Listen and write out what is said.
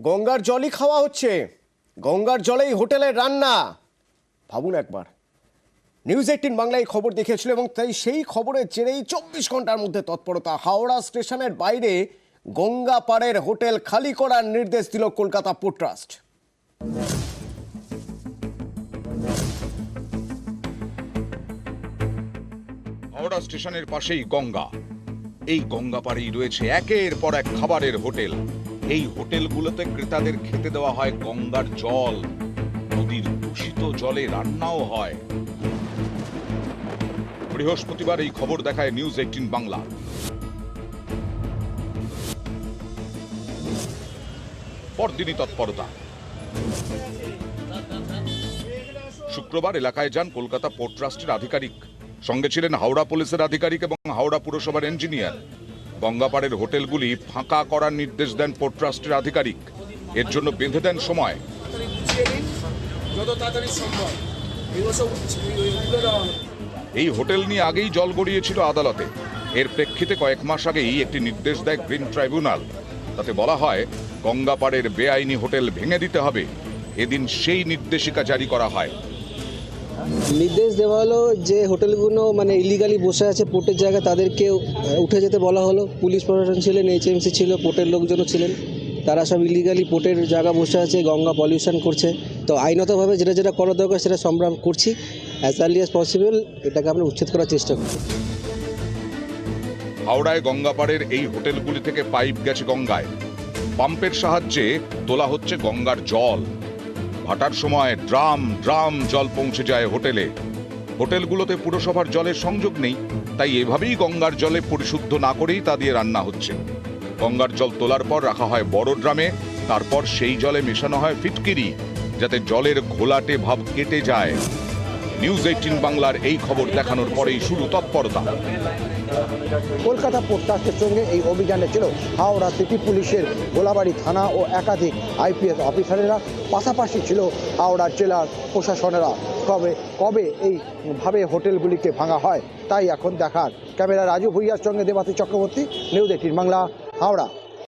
গঙ্গার জলই খাওয়া হচ্ছে, গঙ্গার জলেই হোটেলের রান্না। ভাবুন একবার, নিউজ 18 বাংলায় খবর দেখিয়েছিল এবং তাই সেই খবরের জেরেই 24 ঘন্টার মধ্যে তৎপরতা। হাওড়া স্টেশনের বাইরে গঙ্গা পাড়ের হোটেল খালি করার নির্দেশ দিল কলকাতা পোর্ট ট্রাস্ট। হাওড়া স্টেশনের পাশেই গঙ্গা। এই গঙ্গা পাড়েই রয়েছে একের পর এক খাবারের হোটেল। এই হোটেলগুলোতে ক্রেতাদের খেতে দেওয়া হয় গঙ্গার জল। নদীর দূষিত জলে রান্নাও হয়। বৃহস্পতিবার এই খবর দেখায় নিউজ 18 বাংলা। পরদিনই তৎপরতা। শুক্রবার এলাকায় যান কলকাতা পোর্ট ট্রাস্টের আধিকারিক। সঙ্গে ছিলেন হাওড়া পুলিশের আধিকারিক এবং হাওড়া পুরসভার ইঞ্জিনিয়ার। গঙ্গাপাড়ের হোটেলগুলি ফাঁকা করার নির্দেশ দেন পোর্ট ট্রাস্টের আধিকারিক। এর জন্য বেঁধে দেন সময়। এই হোটেল নিয়ে আগেই জল গড়িয়েছিল আদালতে। এর প্রেক্ষিতে কয়েক মাস আগেই একটি নির্দেশ দেয় গ্রিন ট্রাইব্যুনাল। তাতে বলা হয় গঙ্গাপাড়ের বেআইনি হোটেল ভেঙে দিতে হবে। এদিন সেই নির্দেশিকা জারি করা হয়। নির্দেশ দেওয়া হলো যে হোটেলগুলো ইলিগালি বসে আছে পোর্টের জায়গায় তাদেরকে উঠে যেতে বলা হলো। পুলিশ প্রশাসন ছিলেন, এইচএমসি ছিল, পোর্টের লোকজনও ছিলেন। তারা সব ইলিগালি পোর্টের জায়গা বসে আছে, গঙ্গা পলিউশন করছে। তো আইনতভাবে যেটা যেটা করা দরকার সেটা আমরা করছি। অ্যাজ আর্লি অ্যাজ পসিবল এটাকে আমরা উচ্ছেদ করার চেষ্টা করছি। হাওড়ায় গঙ্গাপাড়ের এই হোটেলগুলি থেকে পাইপ গেছে গঙ্গায়। পাম্পের সাহায্যে তোলা হচ্ছে গঙ্গার জল। ভাটার সময় ড্রাম ড্রাম জল পৌঁছে যায় হোটেলে। হোটেলগুলোতে পুরসভার জলের সংযোগ নেই, তাই এভাবেই গঙ্গার জলে পরিশুদ্ধ না করেই তা দিয়ে রান্না হচ্ছে। গঙ্গার জল তোলার পর রাখা হয় বড় ড্রামে, তারপর সেই জলে মেশানো হয় ফিটকিরি, যাতে জলের ঘোলাটে ভাব কেটে যায়। নিউজ 18 বাংলার এই খবর দেখানোর পরেই শুরু তৎপরতা। কলকাতা পোর্ট ট্রাস্টের সঙ্গে এই অভিযানে ছিল হাওড়া সিটি পুলিশের গোলাবাড়ি থানা ও একাধিক আইপিএস অফিসারেরা, পাশাপাশি ছিল হাওড়া জেলার প্রশাসনেরা। কবে এইভাবে হোটেলগুলিকে ভাঙা হয় তাই এখন দেখার। ক্যামেরা রাজু ভুইয়ার সঙ্গে দেবাশিস চক্রবর্তী, নিউজ 18 বাংলা, হাওড়া।